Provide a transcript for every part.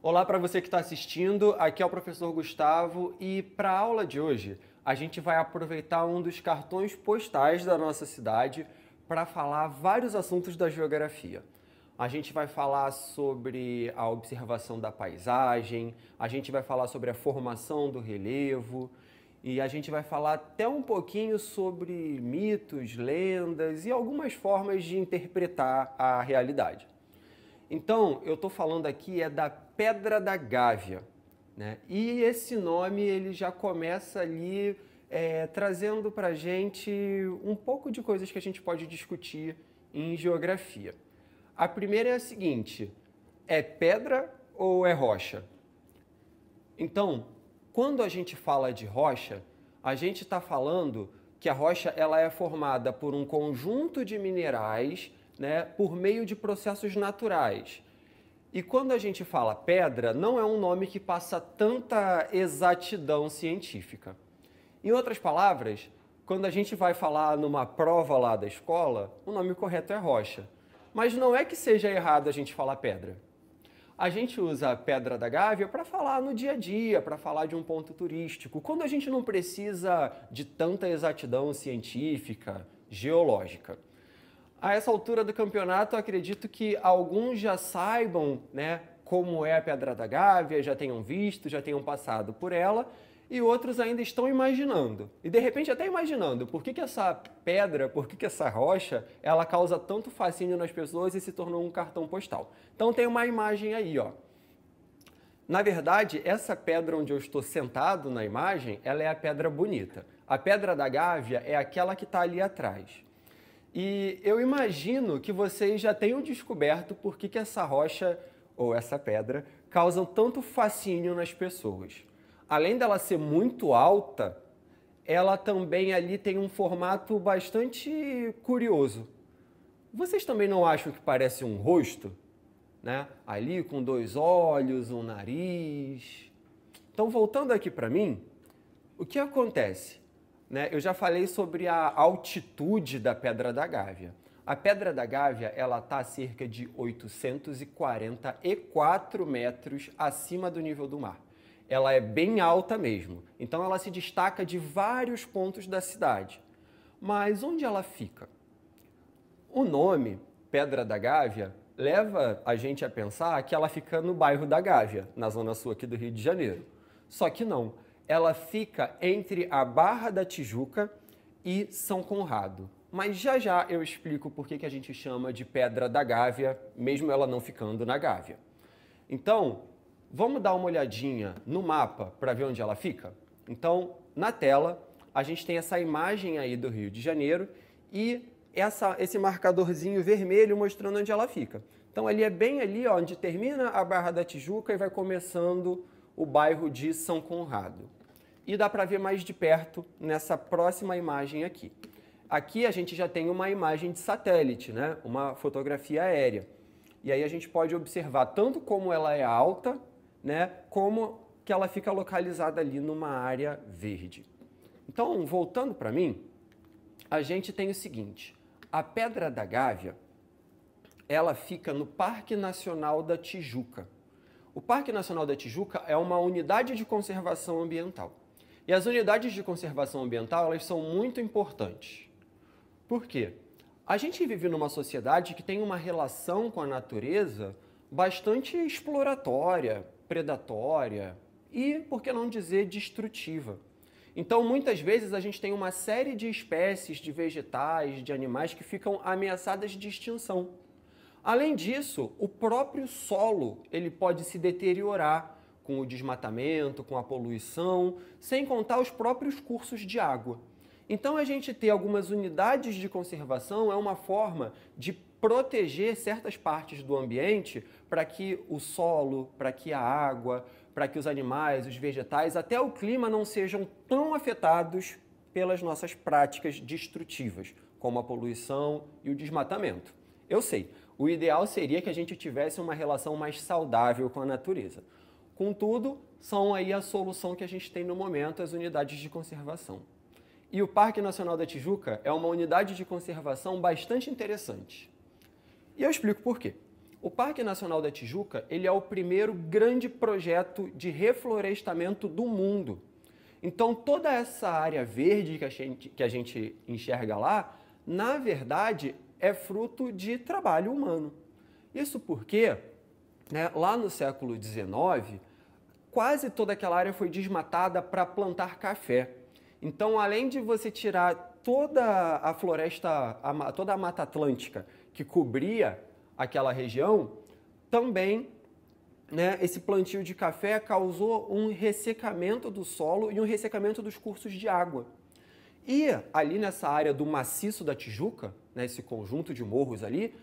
Olá para você que está assistindo, aqui é o professor Gustavo e para a aula de hoje a gente vai aproveitar um dos cartões postais da nossa cidade para falar vários assuntos da geografia. A gente vai falar sobre a observação da paisagem, a gente vai falar sobre a formação do relevo e a gente vai falar até um pouquinho sobre mitos, lendas e algumas formas de interpretar a realidade. Então, eu estou falando aqui da Pedra da Gávea, né? E esse nome ele já começa ali trazendo para a gente um pouco de coisas que a gente pode discutir em geografia. A primeira é a seguinte: é pedra ou é rocha? Então, quando a gente fala de rocha, a gente está falando que a rocha ela é formada por um conjunto de minerais, né, por meio de processos naturais. E quando a gente fala pedra, não é um nome que passa tanta exatidão científica. Em outras palavras, quando a gente vai falar numa prova lá da escola, o nome correto é rocha. Mas não é que seja errado a gente falar pedra. A gente usa a Pedra da Gávea para falar no dia a dia, para falar de um ponto turístico, quando a gente não precisa de tanta exatidão científica, geológica. A essa altura do campeonato, acredito que alguns já saibam, né, como é a Pedra da Gávea, já tenham visto, já tenham passado por ela, e outros ainda estão imaginando. E de repente até imaginando por que essa pedra, por que essa rocha, ela causa tanto fascínio nas pessoas e se tornou um cartão postal. Então tem uma imagem aí, ó. Na verdade, essa pedra onde eu estou sentado na imagem, ela é a Pedra Bonita. A Pedra da Gávea é aquela que está ali atrás. E eu imagino que vocês já tenham descoberto por que essa rocha ou essa pedra causam tanto fascínio nas pessoas. Além dela ser muito alta, ela também ali tem um formato bastante curioso. Vocês também não acham que parece um rosto, né? Ali com dois olhos, um nariz. Então, voltando aqui para mim, o que acontece? Né? Eu já falei sobre a altitude da Pedra da Gávea. A Pedra da Gávea ela está a cerca de 844 metros acima do nível do mar. Ela é bem alta mesmo, então ela se destaca de vários pontos da cidade. Mas onde ela fica? O nome, Pedra da Gávea, leva a gente a pensar que ela fica no bairro da Gávea, na zona sul aqui do Rio de Janeiro. Só que não, ela fica entre a Barra da Tijuca e São Conrado. Mas já já eu explico por que a gente chama de Pedra da Gávea, mesmo ela não ficando na Gávea. Então, vamos dar uma olhadinha no mapa para ver onde ela fica? Então, na tela, a gente tem essa imagem aí do Rio de Janeiro e esse marcadorzinho vermelho mostrando onde ela fica. Então, ali é bem ali ó, onde termina a Barra da Tijuca e vai começando o bairro de São Conrado. E dá para ver mais de perto nessa próxima imagem aqui. Aqui a gente já tem uma imagem de satélite, né? Uma fotografia aérea. E aí a gente pode observar tanto como ela é alta, né? Como que ela fica localizada ali numa área verde. Então, voltando para mim, a gente tem o seguinte: a Pedra da Gávea, ela fica no Parque Nacional da Tijuca. O Parque Nacional da Tijuca é uma unidade de conservação ambiental. E as unidades de conservação ambiental, elas são muito importantes. Por quê? A gente vive numa sociedade que tem uma relação com a natureza bastante exploratória, predatória e, por que não dizer, destrutiva. Então, muitas vezes, a gente tem uma série de espécies de vegetais, de animais que ficam ameaçadas de extinção. Além disso, o próprio solo ele pode se deteriorar com o desmatamento, com a poluição, sem contar os próprios cursos de água. Então, a gente ter algumas unidades de conservação é uma forma de proteger certas partes do ambiente para que o solo, para que a água, para que os animais, os vegetais, até o clima não sejam tão afetados pelas nossas práticas destrutivas, como a poluição e o desmatamento. Eu sei, o ideal seria que a gente tivesse uma relação mais saudável com a natureza. Contudo, são aí a solução que a gente tem no momento, as unidades de conservação. E o Parque Nacional da Tijuca é uma unidade de conservação bastante interessante. E eu explico por quê. O Parque Nacional da Tijuca, ele é o primeiro grande projeto de reflorestamento do mundo. Então, toda essa área verde que a gente enxerga lá, na verdade, é fruto de trabalho humano. Isso porque, né, lá no século XIX, quase toda aquela área foi desmatada para plantar café. Então, além de você tirar toda a floresta, toda a Mata Atlântica que cobria aquela região, também, né, esse plantio de café causou um ressecamento do solo e um ressecamento dos cursos de água. E ali nessa área do maciço da Tijuca, né, esse conjunto de morros ali,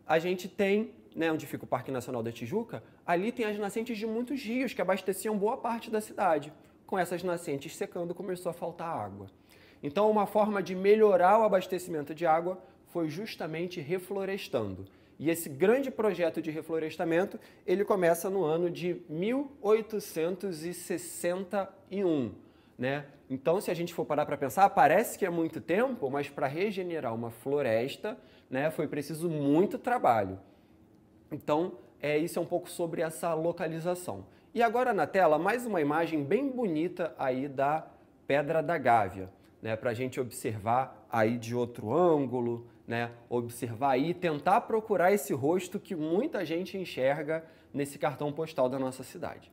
a gente tem, né, onde fica o Parque Nacional da Tijuca, ali tem as nascentes de muitos rios que abasteciam boa parte da cidade. Com essas nascentes secando, começou a faltar água. Então, uma forma de melhorar o abastecimento de água foi justamente reflorestando. E esse grande projeto de reflorestamento, ele começa no ano de 1861, né? Então, se a gente for parar para pensar, parece que é muito tempo, mas para regenerar uma floresta, né, foi preciso muito trabalho. Então, isso é um pouco sobre essa localização. E agora na tela, mais uma imagem bem bonita aí da Pedra da Gávea, né, para a gente observar aí de outro ângulo, né, observar aí, tentar procurar esse rosto que muita gente enxerga nesse cartão postal da nossa cidade.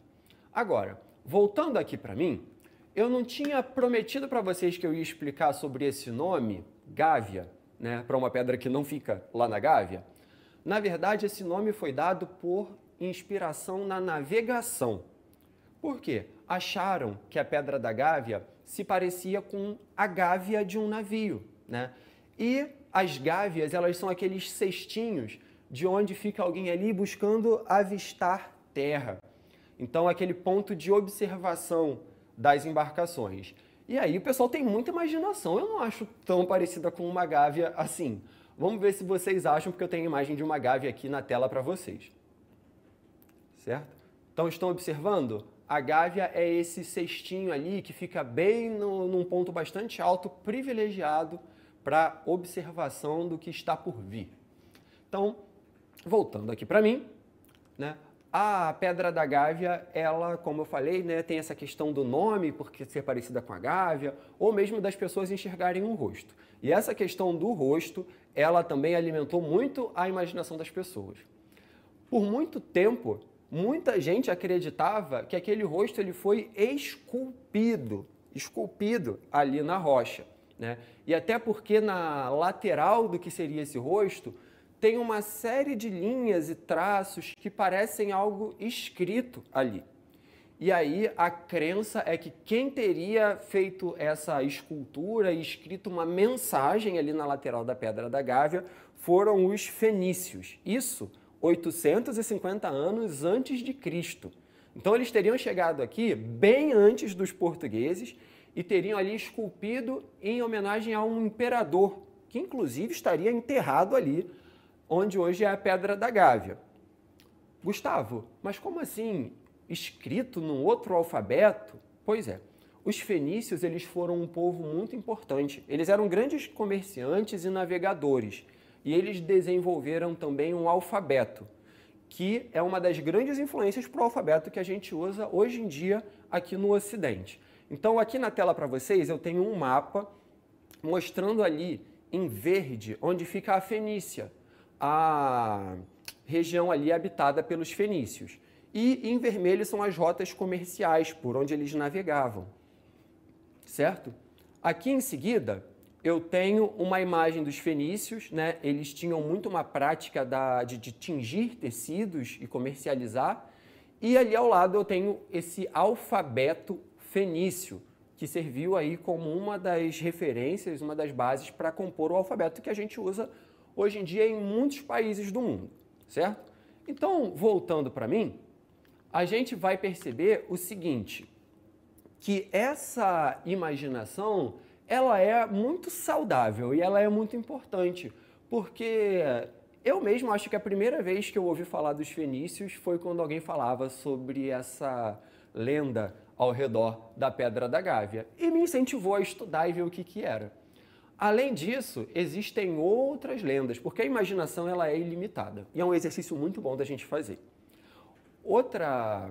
Agora, voltando aqui para mim, eu não tinha prometido para vocês que eu ia explicar sobre esse nome, Gávea, né, para uma pedra que não fica lá na Gávea. Na verdade, esse nome foi dado por inspiração na navegação. Por quê? Acharam que a Pedra da Gávea se parecia com a gávea de um navio, né? E as gáveas, elas são aqueles cestinhos de onde fica alguém ali buscando avistar terra. Então, aquele ponto de observação das embarcações. E aí o pessoal tem muita imaginação. Eu não acho tão parecida com uma gávea assim. Vamos ver se vocês acham, porque eu tenho a imagem de uma gávea aqui na tela para vocês. Certo? Então, estão observando? A gávea é esse cestinho ali que fica bem num ponto bastante alto, privilegiado para observação do que está por vir. Então, voltando aqui para mim, né? A Pedra da Gávea, ela, como eu falei, né, tem essa questão do nome, porque ser parecida com a gávea, ou mesmo das pessoas enxergarem um rosto. E essa questão do rosto, ela também alimentou muito a imaginação das pessoas. Por muito tempo, muita gente acreditava que aquele rosto ele foi esculpido ali na rocha, né? E até porque na lateral do que seria esse rosto, tem uma série de linhas e traços que parecem algo escrito ali. E aí a crença é que quem teria feito essa escultura e escrito uma mensagem ali na lateral da Pedra da Gávea foram os fenícios. Isso 850 anos antes de Cristo. Então eles teriam chegado aqui bem antes dos portugueses e teriam ali esculpido em homenagem a um imperador, que inclusive estaria enterrado ali, onde hoje é a Pedra da Gávea. Gustavo, mas como assim? Escrito num outro alfabeto? Pois é, os fenícios eles foram um povo muito importante. Eles eram grandes comerciantes e navegadores. E eles desenvolveram também um alfabeto, que é uma das grandes influências para o alfabeto que a gente usa hoje em dia aqui no Ocidente. Então, aqui na tela para vocês, eu tenho um mapa mostrando ali em verde onde fica a Fenícia, a região ali habitada pelos fenícios. E em vermelho são as rotas comerciais por onde eles navegavam, certo? Aqui em seguida, eu tenho uma imagem dos fenícios, né? Eles tinham muito uma prática de tingir tecidos e comercializar. E ali ao lado eu tenho esse alfabeto fenício, que serviu aí como uma das referências, uma das bases para compor o alfabeto que a gente usa hoje em dia em muitos países do mundo, certo? Então, voltando para mim, a gente vai perceber o seguinte, que essa imaginação ela é muito saudável e ela é muito importante, porque eu mesmo acho que a primeira vez que eu ouvi falar dos fenícios foi quando alguém falava sobre essa lenda ao redor da Pedra da Gávea e me incentivou a estudar e ver o que era. Além disso, existem outras lendas, porque a imaginação ela é ilimitada e é um exercício muito bom da gente fazer. Outra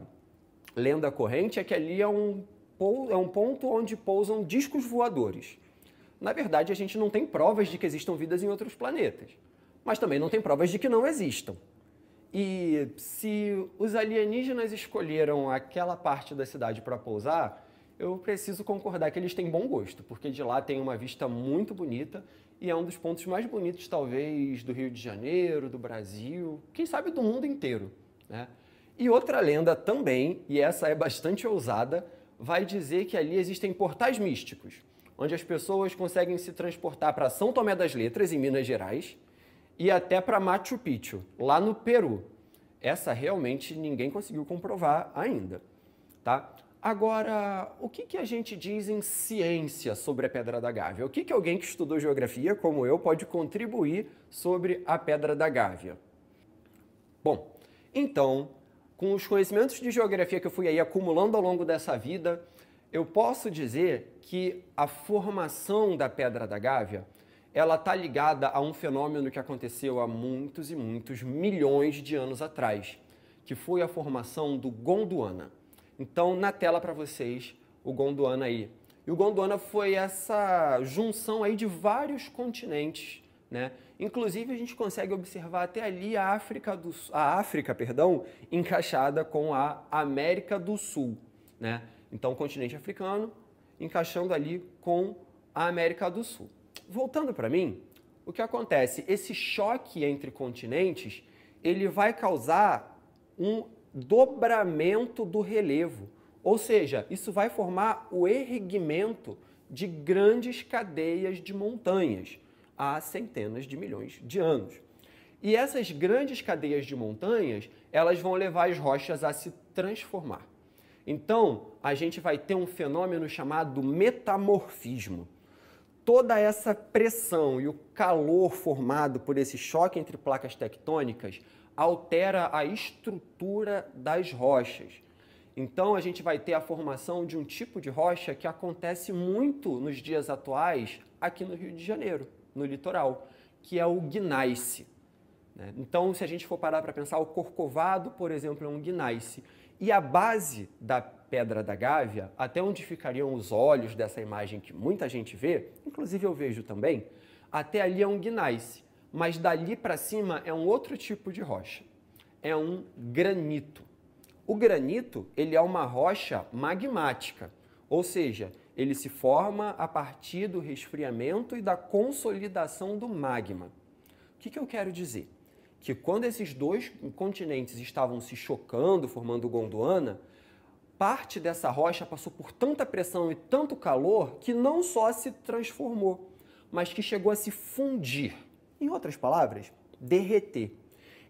lenda corrente é que ali é um ponto onde pousam discos voadores. Na verdade, a gente não tem provas de que existam vidas em outros planetas, mas também não tem provas de que não existam. E se os alienígenas escolheram aquela parte da cidade para pousar, eu preciso concordar que eles têm bom gosto, porque de lá tem uma vista muito bonita e é um dos pontos mais bonitos, talvez, do Rio de Janeiro, do Brasil, quem sabe do mundo inteiro, né? E outra lenda também, e essa é bastante ousada, vai dizer que ali existem portais místicos, onde as pessoas conseguem se transportar para São Tomé das Letras, em Minas Gerais, e até para Machu Picchu, lá no Peru. Essa realmente ninguém conseguiu comprovar ainda, tá? Agora, o que a gente diz em ciência sobre a Pedra da Gávea? O que alguém que estudou geografia, como eu, pode contribuir sobre a Pedra da Gávea? Bom, então, com os conhecimentos de geografia que eu fui aí acumulando ao longo dessa vida, eu posso dizer que a formação da Pedra da Gávea ela está ligada a um fenômeno que aconteceu há muitos e muitos milhões de anos atrás, que foi a formação do Gondwana. Então, na tela para vocês, o Gondwana aí. E o Gondwana foi essa junção aí de vários continentes, né? Inclusive, a gente consegue observar até ali a África, encaixada com a América do Sul, né? Então, o continente africano encaixando ali com a América do Sul. Voltando para mim, o que acontece? Esse choque entre continentes, ele vai causar um dobramento do relevo, ou seja, isso vai formar o erguimento de grandes cadeias de montanhas há centenas de milhões de anos. E essas grandes cadeias de montanhas, elas vão levar as rochas a se transformar. Então, a gente vai ter um fenômeno chamado metamorfismo. Toda essa pressão e o calor formado por esse choque entre placas tectônicas altera a estrutura das rochas. Então, a gente vai ter a formação de um tipo de rocha que acontece muito nos dias atuais aqui no Rio de Janeiro, no litoral, que é o gneiss. Então, se a gente for parar para pensar, o Corcovado, por exemplo, é um gneiss. E a base da Pedra da Gávea, até onde ficariam os olhos dessa imagem que muita gente vê, inclusive eu vejo também, até ali é um gneiss. Mas dali para cima é um outro tipo de rocha. É um granito. O granito, ele é uma rocha magmática, ou seja, ele se forma a partir do resfriamento e da consolidação do magma. O que eu quero dizer? Que quando esses dois continentes estavam se chocando, formando o Gondwana, parte dessa rocha passou por tanta pressão e tanto calor que não só se transformou, mas que chegou a se fundir. Em outras palavras, derreter.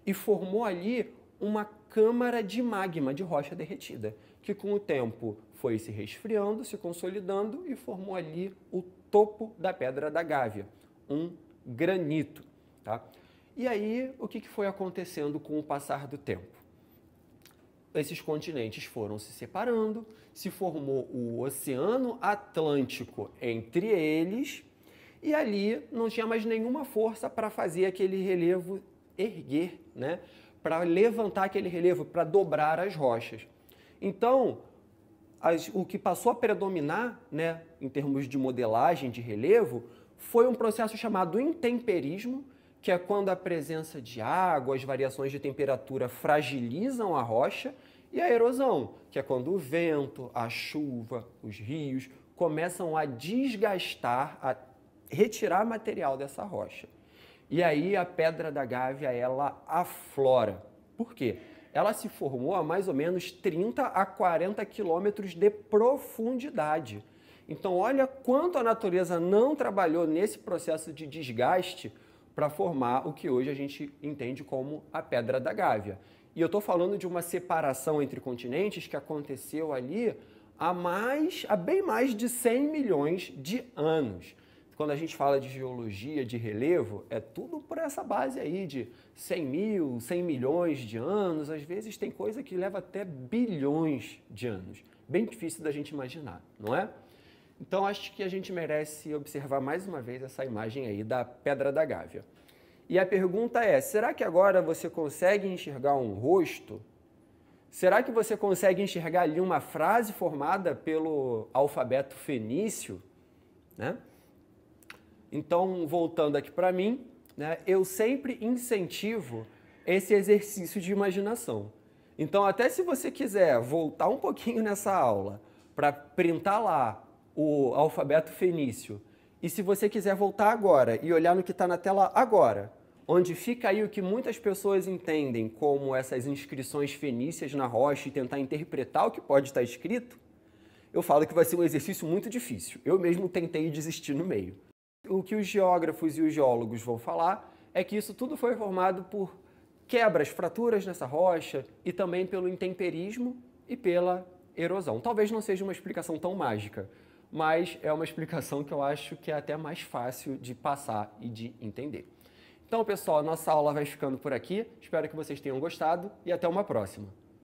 E formou ali uma câmara de magma, de rocha derretida, que com o tempo foi se resfriando, se consolidando e formou ali o topo da Pedra da Gávea, um granito, tá? E aí, o que foi acontecendo com o passar do tempo? Esses continentes foram se separando, se formou o Oceano Atlântico entre eles, e ali não tinha mais nenhuma força para fazer aquele relevo erguer, né? Para levantar aquele relevo, para dobrar as rochas. Então, o que passou a predominar, né, em termos de modelagem de relevo, foi um processo chamado intemperismo, que é quando a presença de água, as variações de temperatura fragilizam a rocha, e a erosão, que é quando o vento, a chuva, os rios começam a desgastar, a retirar material dessa rocha. E aí a Pedra da Gávea, ela aflora. Por quê? Ela se formou a mais ou menos 30 a 40 quilômetros de profundidade. Então olha quanto a natureza não trabalhou nesse processo de desgaste para formar o que hoje a gente entende como a Pedra da Gávea. E eu estou falando de uma separação entre continentes que aconteceu ali há bem mais de 100 milhões de anos. Quando a gente fala de geologia, de relevo, é tudo por essa base aí de 100 milhões de anos. Às vezes tem coisa que leva até bilhões de anos. Bem difícil da gente imaginar, não é? Então acho que a gente merece observar mais uma vez essa imagem aí da Pedra da Gávea. E a pergunta é, será que agora você consegue enxergar um rosto? Será que você consegue enxergar ali uma frase formada pelo alfabeto fenício? Né? Então, voltando aqui para mim, né, eu sempre incentivo esse exercício de imaginação. Então, até se você quiser voltar um pouquinho nessa aula para printar lá o alfabeto fenício, e se você quiser voltar agora e olhar no que está na tela agora, onde fica aí o que muitas pessoas entendem como essas inscrições fenícias na rocha e tentar interpretar o que pode estar escrito, eu falo que vai ser um exercício muito difícil. Eu mesmo tentei desistir no meio. O que os geógrafos e os geólogos vão falar é que isso tudo foi formado por quebras, fraturas nessa rocha e também pelo intemperismo e pela erosão. Talvez não seja uma explicação tão mágica, mas é uma explicação que eu acho que é até mais fácil de passar e de entender. Então, pessoal, a nossa aula vai ficando por aqui. Espero que vocês tenham gostado e até uma próxima.